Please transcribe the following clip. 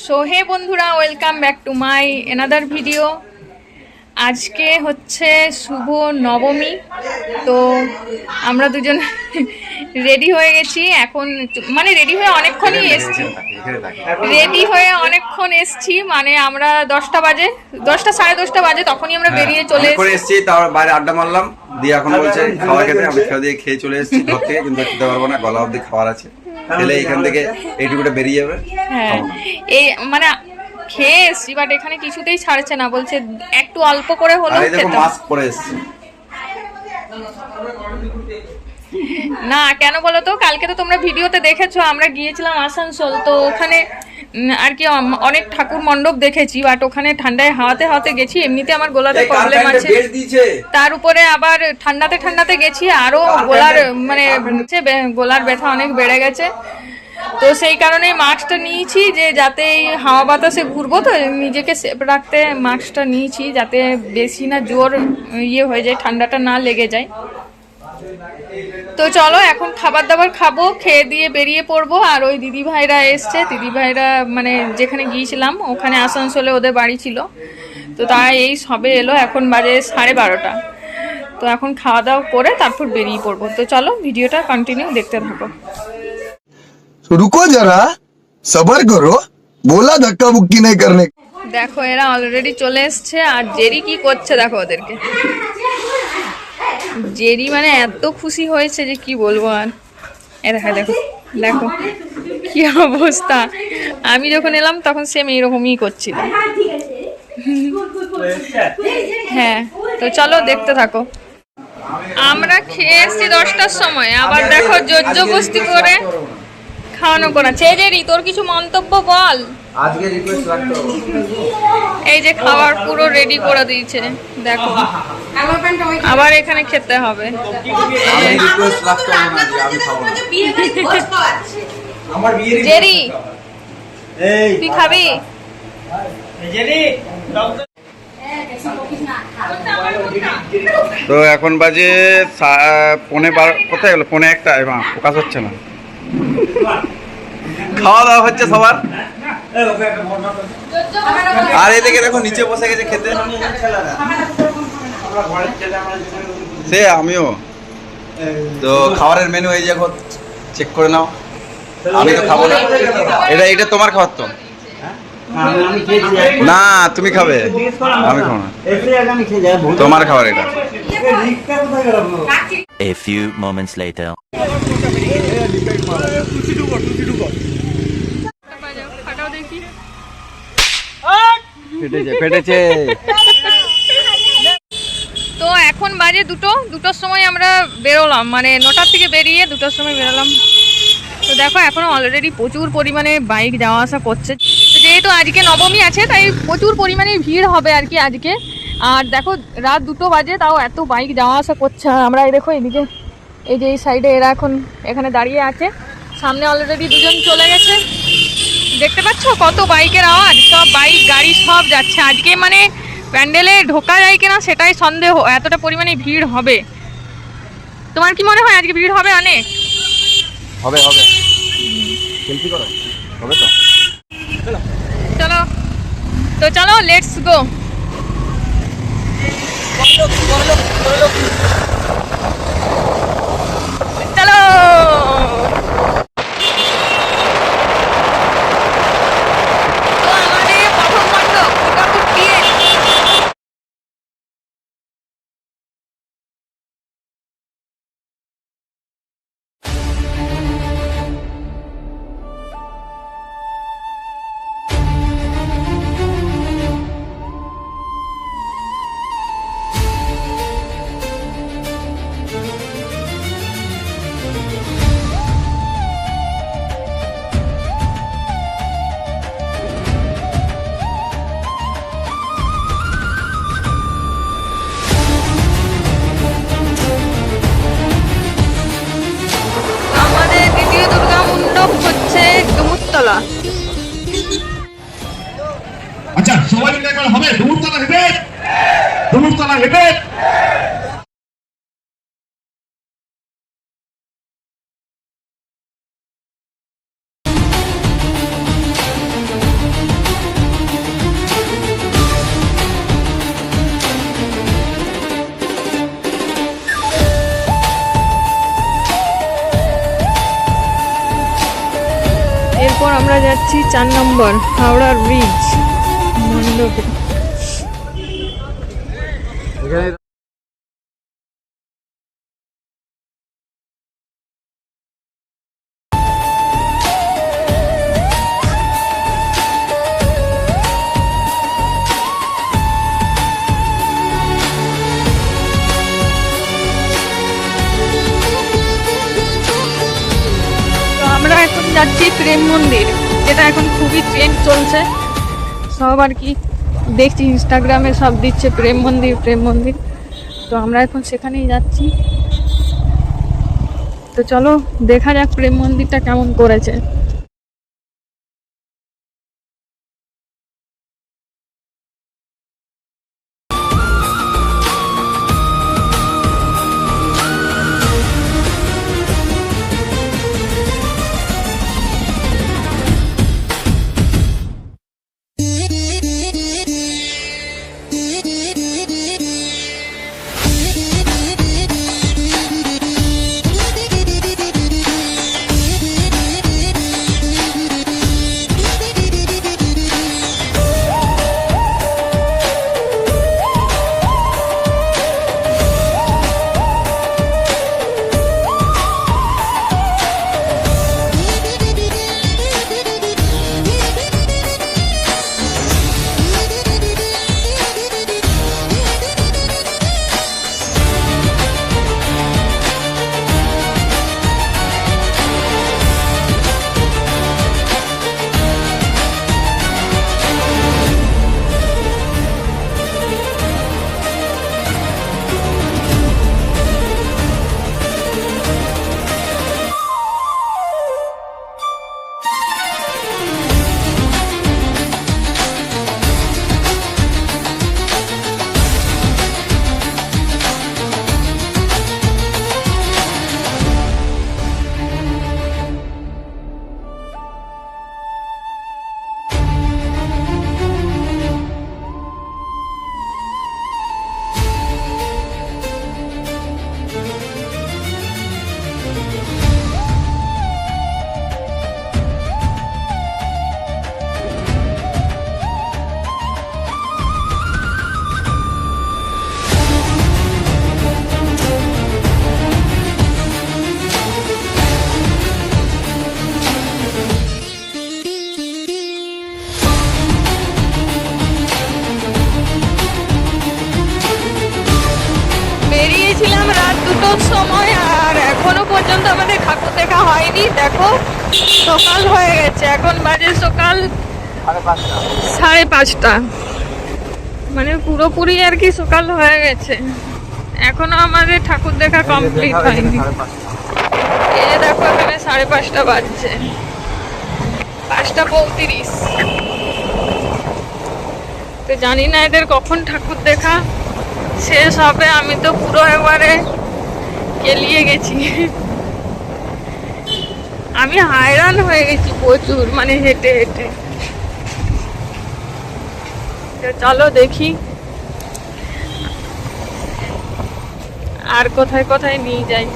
So hey বন্ধুরা, welcome back to my another video. আজকে হচ্ছে শুভ নবমী। তো আমরা দুজন রেডি হয়ে গেছি এখন, মানে রেডি হয়ে অনেকক্ষণই এসছি মানে আমরা 10টা বাজে, 10টা সাড়ে 10টা বাজে তখনই আমরা বেরিয়ে চলে এসেছি। তারপর বাইরে আড্ডা মারলাম, দিয়ে এখন বলছে খাওয়া খেতে। আমি খাওয়া দিয়ে খেয়ে চলে এসেছি ঘর থেকে, কিন্তু খেতে পারবো না, গলা অব্দি খাবার আছে। তাহলে এখান থেকে এইটুকুটা বেরিয়ে যাবে। হ্যাঁ, এই মানে খেয়ে এসছি, বাট এখানে কিছুতেই ছাড়ছে না, বলছে একটু অল্প করে হলেও খেতে। মাস্ক পরে এসেছি না কেন বলো তো, কালকে তো তোমরা ভিডিওতে দেখেছো আমরা গিয়েছিলাম আসানসোল। তো ওখানে আর কি অনেক ঠাকুর মণ্ডপ দেখেছি, বাট ওখানে ঠান্ডায় হাওয়াতে হাওয়াতে গেছি। এমনিতে আমার গলাতে প্রবলেম আছে, তার উপরে আবার ঠান্ডাতে গেছি, আরো গলার মানে গলার ব্যথা অনেক বেড়ে গেছে। তো সেই কারণে মাস্কটা নিয়েছি, যে যাতে এই হাওয়া বাতাসে ঘুরবো তো নিজেকে সেফ রাখতে মাস্কটা নিয়েছি, যাতে বেশি না জোর হয়ে যায়, ঠান্ডাটা না লেগে যায়। তো চলো এখন খাবার দাবার খাবো, খেয়ে দিয়ে বেরিয়ে পড়বো। আর ওই দিদি ভাইরা এসছে, দিদি ভাইরা মানে যেখানে গিয়েছিলাম ওখানে আসানসোলে ওদের বাড়ি ছিল, তো তারা এই সবে এলো, এখন বাজে 12:30। তো এখন খাওয়া দাওয়া করে তারপর বেরিয়ে পড়বো। তো চলো ভিডিওটা কন্টিনিউ দেখতে থাকো। रुको जरा सबर करो बोला धक्का मुक्की नहीं करने। দেখো এরা অলরেডি চলে এসছে, আর জেরি কি করছে দেখো ওদেরকে। জেরি মানে এত খুশি হয়েছে যে কি বলবো। আর এ দেখো দেখো দেখো কি অবস্থা। আমি যখন এলাম তখন সেম এইরকমই করছিল। হ্যাঁ, তো চলো দেখতে থাকো। আমরা খেয়ে এসছি 10টার সময়, আবার দেখো জোরজবস্তি করে খাওয়ানো করাচ্ছে। এই যে তোর কিছু মন্তব্য বল। আজকে রিকোয়েস্ট রাখতে হবে। এই যে খাবার পুরো রেডি করে দিয়েছে দেখো, আবার এখানে খেতে হবে। আমি রিকোয়েস্ট রাখতে হবে না, আমি খাবো না। আমার বিয়ে জেরি তুই খাবি? তো এখন বাজে 12:15, কোথায় গেল 1:45, ফোকাস হচ্ছে না। খাওয়া দাওয়া হচ্ছে সবার, আর এদিকে দেখো নিচে বসে গেছে খেতে। সে আমিও তো খাবারের মেনু এই যে চেক করে নাও। আমি তো খাবো না, এটা তোমার খাবার তো না, তুমি খাবে, আমি খাবো না, তোমার খাবার এটা। A few moments later. ফেটেছে। তো এখন বাজে 2টোর সময় আমরা বেরোলাম, মানে 9টার থেকে বেরিয়ে 2টোর সময় বেরোলাম। তো দেখো এখন অলরেডি প্রচুর পরিমাণে বাইক যাওয়া আসা করছে। তো যেহেতু আজকে নবমী আছে তাই প্রচুর পরিমাণে ভিড় হবে আর কি আজকে। আর দেখো রাত 2টো বাজে, তাও এত বাইক যাওয়া আসা করছে। আমরা এই দেখো এদিকে, এই যে এই সাইডে এরা এখন এখানে দাঁড়িয়ে আছে, সামনে অলরেডি দুজন চলে গেছে। দেখতে পাচ্ছ কত বাইকের আওয়াজ, সব বাইক গাড়ি সব যাচ্ছে। আজকে মানে প্যান্ডেলে ঢোকা যায় কিনা সেটাই সন্দেহ, এতটা পরিমাণে ভিড় হবে। তোমার কি মনে হয় আজকে ভিড় হবে অনেক? হবে হবে, সেলফি করো, হবে তো। চলো তো চলো লেটস গো। চলো তো আমাদের প্রথম মণ্ডপ দুর্গাপুর দিয়ে। আমাদের দ্বিতীয় দুর্গা মণ্ডপ হচ্ছে ডুমুরতলা। আচ্ছা সবাই মিলে একবার হবে ডুমুরতলা হেঁটে, ডুমুরতলা হেঁটে। যাচ্ছি 4 নম্বর হাওড়ার ব্রিজ মণ্ডপে। তো আমরা এখন যাচ্ছি প্রেম মন্দির, যেটা এখন খুবই ট্রেন্ড চলছে। সব আর কি দেখছি ইনস্টাগ্রামে সব দিচ্ছে প্রেম মন্দির প্রেম মন্দির। তো আমরা এখন সেখানেই যাচ্ছি। তো চলো দেখা যাক প্রেম মন্দিরটা কেমন করেছে। বেরিয়েছিলাম রাত 2টোর সময়, আর এখনো পর্যন্ত আমাদের ঠাকুর দেখা হয়নি। দেখো সকাল হয়ে গেছে, এখন বাজে সকাল 5:30। মানে পুরোপুরি আর কি সকাল হয়ে গেছে, এখনো আমাদের ঠাকুর দেখা কমপ্লিট হয়নি। এ দেখো এখানে 5:30 বাজছে, 5:35। তো জানি না এদের কখন ঠাকুর দেখা শেষ হবে। আমি তো পুরো একবারে কেলিয়ে গেছি, আমি হায়রান হয়ে গেছি প্রচুর, মানে হেঁটে হেঁটে। তো চলো দেখি আর কোথায় কোথায় নিয়ে যাই।